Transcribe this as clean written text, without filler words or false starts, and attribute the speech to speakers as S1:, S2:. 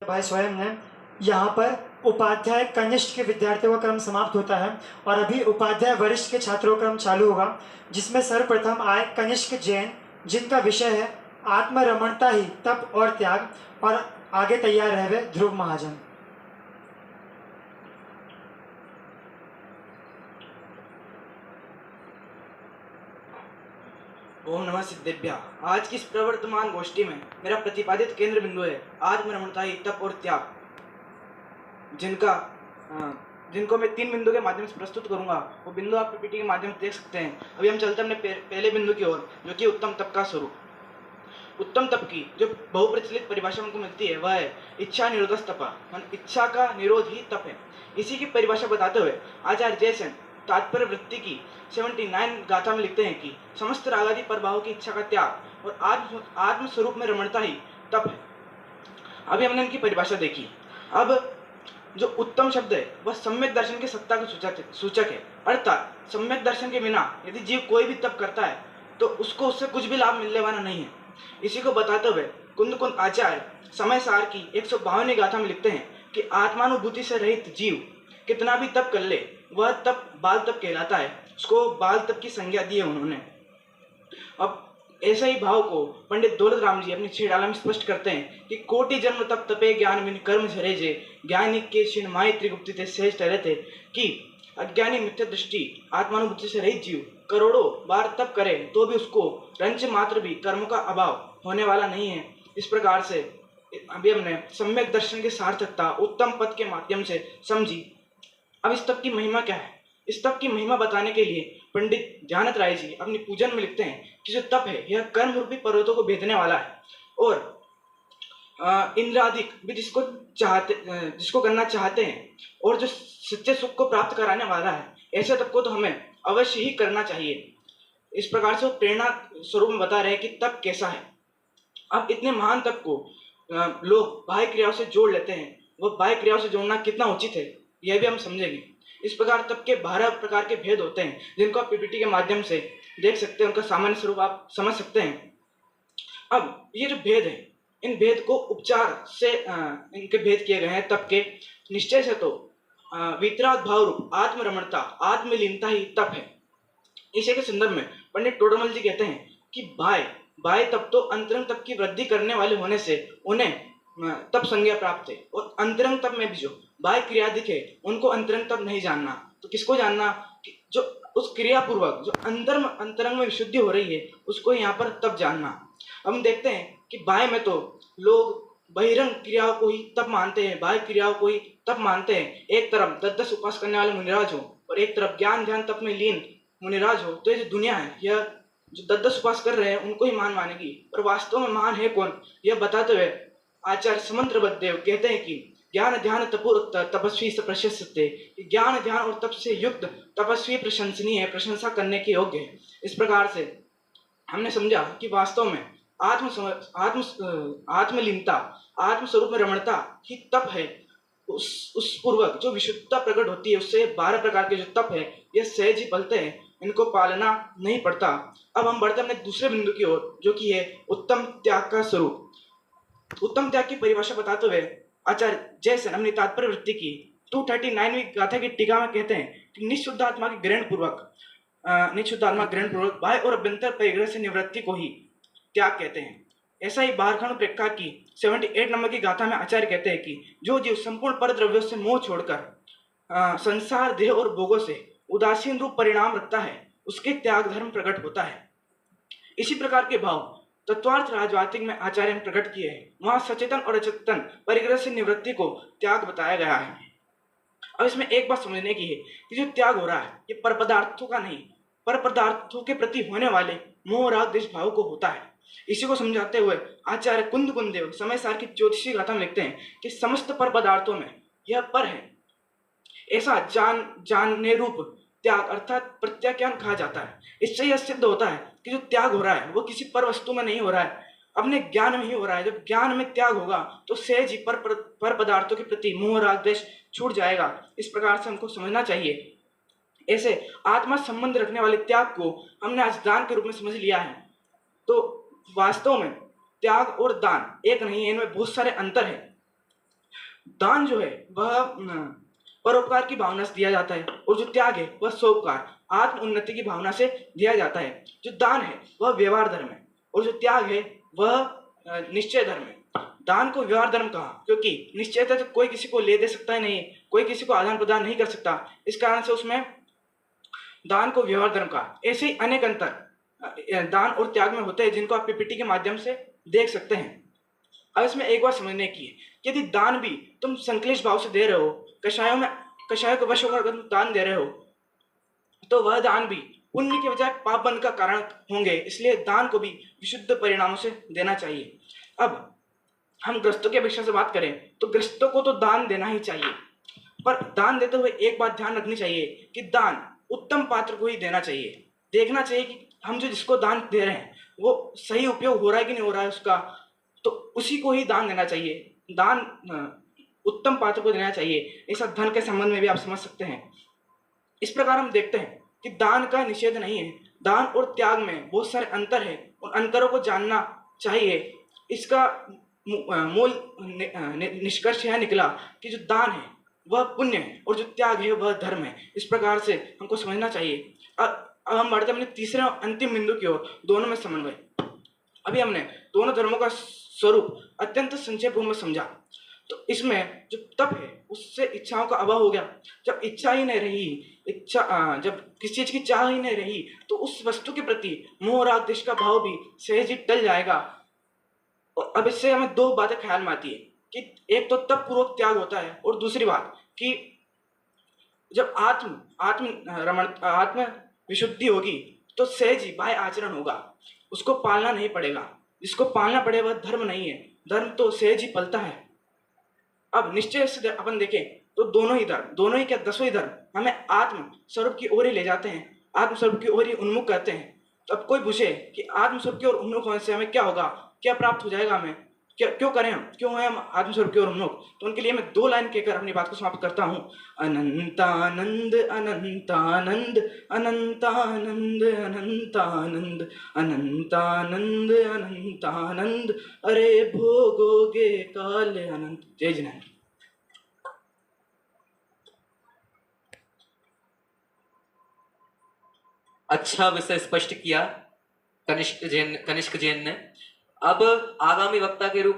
S1: भाई स्वयं ने यहाँ पर उपाध्याय कनिष्ठ के विद्यार्थियों का क्रम समाप्त होता है और अभी उपाध्याय वरिष्ठ के छात्रों का क्रम चालू होगा, जिसमें सर्वप्रथम आए कनिष्ठ जैन, जिनका विषय है आत्मरमणता ही तप और त्याग, और आगे तैयार रहे हुए ध्रुव महाजन।
S2: ओम नमः सिद्धेभ्य। आज की इस प्रवर्तमान गोष्ठी में मेरा प्रतिपादित केंद्र बिंदु है आत्मरमणता ही तप और त्याग, जिनको मैं 3 बिंदु के माध्यम से प्रस्तुत करूंगा। वो बिंदु आप पीपीटी के माध्यम से देख सकते हैं। अभी हम चलते हैं अपने पहले बिंदु की ओर, जो कि उत्तम तप का स्वरूप। उत्तम तप की जो बहुप्रचलित परिभाषा हमको मिलती है वह है इच्छा निरोध तप, इच्छा का निरोध ही तप है। इसी की परिभाषा बताते हुए आचार्य जयसेन तात्पर्य वृत्ति की 79 गाथा में लिखते हैं कि समस्त रागादि प्रभावों की इच्छा का त्याग और आत्म स्वरूप में रमणता ही तप है। अभी हमने इनकी परिभाषा देखी। अब जो उत्तम शब्द है वह सम्यक दर्शन के सत्ता का सूचक है, अर्थात सम्यक दर्शन के बिना यदि जीव कोई भी तप करता है तो उसको उससे कुछ भी लाभ मिलने वाला नहीं है। इसी को बताते हुए कुंद आचार्य समय सार की 152 गाथा में लिखते हैं कि आत्मानुभूति से रहित जीव कितना भी तप कर ले वह तप बाल तप कहलाता है। उसको बाल तप की संज्ञा दी है उन्होंने। अब ऐसे ही भाव को पंडित दौलत राम जी अपनी छेड़ाला में स्पष्ट करते हैं कि कोटि जन्म तप तपे ज्ञान बिन कर्म झरे जे, ज्ञानी के क्षीण माई त्रिगुप्ति ते सहज ठहरे थे। कि अज्ञानी मिथ्या दृष्टि आत्मानुभूति से रहित जीव करोड़ों बार तप करे तो भी उसको रंच मात्र भी कर्म का अभाव होने वाला नहीं है। इस प्रकार से अभी हमने सम्यक दर्शन की सार्थकता उत्तम पद के माध्यम से समझी। अब इस तप की महिमा क्या है? इस तप की महिमा बताने के लिए पंडित ध्यानत राय जी अपनी पूजन में लिखते हैं कि जो तप है यह कर्म रूपी पर्वतों को भेदने वाला है और इंद्रादिक भी जिसको करना चाहते हैं और जो सच्चे सुख को प्राप्त कराने वाला है, ऐसे तप को तो हमें अवश्य ही करना चाहिए। इस प्रकार से वो प्रेरणा स्वरूप में बता रहे हैं कि तप कैसा है। अब इतने महान तप को लोग बाह्य क्रियाओं से जोड़ लेते हैं। वह बाह्य क्रियाओं से जोड़ना कितना उचित है यह भी हम समझेंगे। इस प्रकार तप के 12 प्रकार के भेद होते हैं, जिनको आप पीपीटी के माध्यम से देख सकते हैं। उनका सामान्य स्वरूप आप समझ सकते हैं। अब ये जो भेद है, इन भेद को उपचार से इनके भेद किए गए हैं तप के। निश्चय से तो वितराग भाव रूप आत्मरमणता आत्मलीनता ही तप है। इसी के संदर्भ में पंडित टोडरमल जी कहते हैं कि बाह्य तप तो अंतरंग तप की वृद्धि करने वाले होने से उन्हें तप संज्ञा प्राप्त है, और अंतरंग तप में भी जो बाह्य क्रिया दिखे उनको अंतरंग तप नहीं जानना। तो किसको जानना? कि जो उस क्रिया पूर्वक जो अंतरंग में विशुद्धि हो रही है उसको यहाँ पर तप जानना। हम देखते हैं कि बाह्य में तो लोग बहिरंग क्रियाओं को ही तप मानते हैं, बाह्य क्रियाओं को ही तप मानते हैं। एक तरफ 10 उपास करने वाले मुनिराज हो और एक तरफ ज्ञान ध्यान तप में लीन मुनिराज हो, तो ये जो दुनिया है यह जो 10 उपास कर रहे हैं उनको ही महान मानेगी। और वास्तव में महान है कौन, यह बताते हुए आचार्य समंत्रबद्ध देव कहते हैं कि ज्ञान ध्यान तपोर तपस्वी से प्रशस्ते, ज्ञान ध्यान और तप से युक्त तपस्वी प्रशंसनीय है, प्रशंसा करने के योग्य है। इस प्रकार से हमने समझा कि वास्तव में आत्मलीनता आत्मस्वरूप में रमणता ही तप है। उस पूर्वक जो विशुद्धता प्रकट होती है उससे 12 प्रकार के जो तप है यह सहज ही फलते हैं, इनको पालना नहीं पड़ता। अब हम बढ़ते अपने दूसरे बिंदु की ओर, जो कि है उत्तम त्याग का स्वरूप। उत्तम त्याग की परिभाषा बताते हुए आचार्य जयसेन अपनी तात्पर्य वृत्ति की 239वीं गाथा की टीका में कहते हैं कि निःशुद्ध आत्मा ग्रहण पूर्वक बाह्य और अभ्यंतर परिग्रह से निवृत्ति को ही त्याग कहते हैं। ऐसा ही बारखानु प्रेक्षा की 78 नंबर की गाथा में आचार्य कहते हैं कि जो जीव संपूर्ण पर द्रव्यों से मोह छोड़कर संसार देह और भोगों से उदासीन रूप परिणाम रखता है उसके त्याग धर्म प्रकट होता है। इसी प्रकार के भाव तत्वार्थ राजवातिक में आचार्य ने प्रकट किए हैं। वहां सचेतन और अचेतन परिग्रह से निवृत्ति को त्याग बताया गया है। अब इसमें एक बात समझने की है कि जो त्याग हो रहा है ये पर पदार्थों का नहीं, पर पदार्थों के प्रति होने वाले मोह राग द्वेष भाव को होता है। इसी को समझाते हुए आचार्य कुंद देव समय सार की ज्योतिषी गाथा में लिखते हैं कि समस्त पर पदार्थों में यह पर है, ऐसा जानने रूप त्याग अर्थात प्रत्याख्यान कहा जाता है। इससे यह सिद्ध होता है कि जो त्याग हो रहा है वो किसी पर वस्तु में नहीं हो रहा है, अपने ज्ञान में ही हो रहा है। जब ज्ञान में त्याग होगा तो सहज ही पर पदार्थों के प्रति मोह राग द्वेष छूट जाएगा। इस प्रकार से हमको समझना चाहिए। ऐसे आत्मा संबंध रखने वाले त्याग को हमने आज दान के रूप में समझ लिया है। तो वास्तव में त्याग और दान एक नहीं है, इनमें बहुत सारे अंतर है। दान जो है वह परोपकार की भावना से दिया जाता है, और जो त्याग है वह सोपकार आत्म उन्नति की भावना से दिया जाता है। जो दान है वह व्यवहार धर्म है, और जो त्याग है वह निश्चय धर्म है। दान को व्यवहार धर्म कहा क्योंकि निश्चयता तो कोई किसी को ले दे सकता ही नहीं, कोई किसी को आदान प्रदान नहीं कर सकता, इस कारण से उसमें दान को व्यवहार धर्म कहा। ऐसे ही अनेक अंतर दान और त्याग में होते हैं जिनको आप पीपीटी के माध्यम से देख सकते हैं। अब इसमें एक बात समझने की है कि यदि दान भी तुम संकलिष्ट भाव से दे रहे हो, कषायों को वश होकर तुम दान दे रहे हो, तो वह दान भी पुण्य के बजाय पाप बंध का कारण होंगे। इसलिए दान को भी विशुद्ध परिणामों से देना चाहिए। अब हम ग्रस्तों की अपेक्षा से बात करें तो ग्रस्तों को तो दान देना ही चाहिए, पर दान देते हुए एक बात ध्यान रखनी चाहिए कि दान उत्तम पात्र को ही देना चाहिए। देखना चाहिए कि हम जो जिसको दान दे रहे हैं वो सही उपयोग हो रहा है कि नहीं हो रहा है उसका, तो उसी को ही दान देना चाहिए। दान उत्तम पात्र को देना चाहिए। ऐसा धन के संबंध में भी आप समझ सकते हैं। इस प्रकार हम देखते हैं कि दान का निषेध नहीं है, दान और त्याग में बहुत सारे अंतर है, उन अंतरों को जानना चाहिए। इसका मूल निष्कर्ष यह निकला कि जो दान है वह पुण्य है और जो त्याग है वह धर्म है। इस प्रकार से हमको समझना चाहिए। अब हम बढ़ते अपने तीसरे और अंतिम बिंदु की ओर, दोनों में समन्वय। अभी हमने दोनों धर्मों का स्वरूप अत्यंत संक्षेप में समझा। तो इसमें जो तप है उससे इच्छाओं का अभाव हो गया। जब इच्छा ही नहीं रही, जब किसी चीज की चाह ही नहीं रही, तो उस वस्तु के प्रति मोह राग द्वेष का भाव भी सहज ही टल जाएगा। और अब इससे हमें दो बातें ख्याल में आती है कि एक तो तप पूर्वक त्याग होता है, और दूसरी बात कि जब आत्म विशुद्धि होगी तो सहज ही बाह्य आचरण होगा, उसको पालना नहीं पड़ेगा। जिसको पालना पड़े वह धर्म नहीं है, धर्म तो सहज ही पलता है। अब निश्चय से अपन देखें तो दोनों ही क्या दसों ही धर्म हमें आत्म स्वरूप की ओर ही ले जाते हैं, आत्म स्वरूप की ओर ही उन्मुख करते हैं। तो अब कोई पूछे कि आत्म स्वरूप की ओर उन्मुख होने से हमें क्या होगा, क्या प्राप्त हो जाएगा, हमें क्या क्यों करें, क्यों है हम आत्म स्वरूप की ओर उन्मुख, तो उनके लिए मैं दो लाइन कहकर अपनी बात को समाप्त करता हूँ। अनंतानंद अनंतानंद अनंतानंद अनंतानंद अनंतानंद अनंतानंद, अरे भोगोगे काल अनंत। जय जिनेन्द्र।
S3: अच्छा विषय स्पष्ट किया कनिष्क जैन ने। अब आगामी वक्ता के रूप में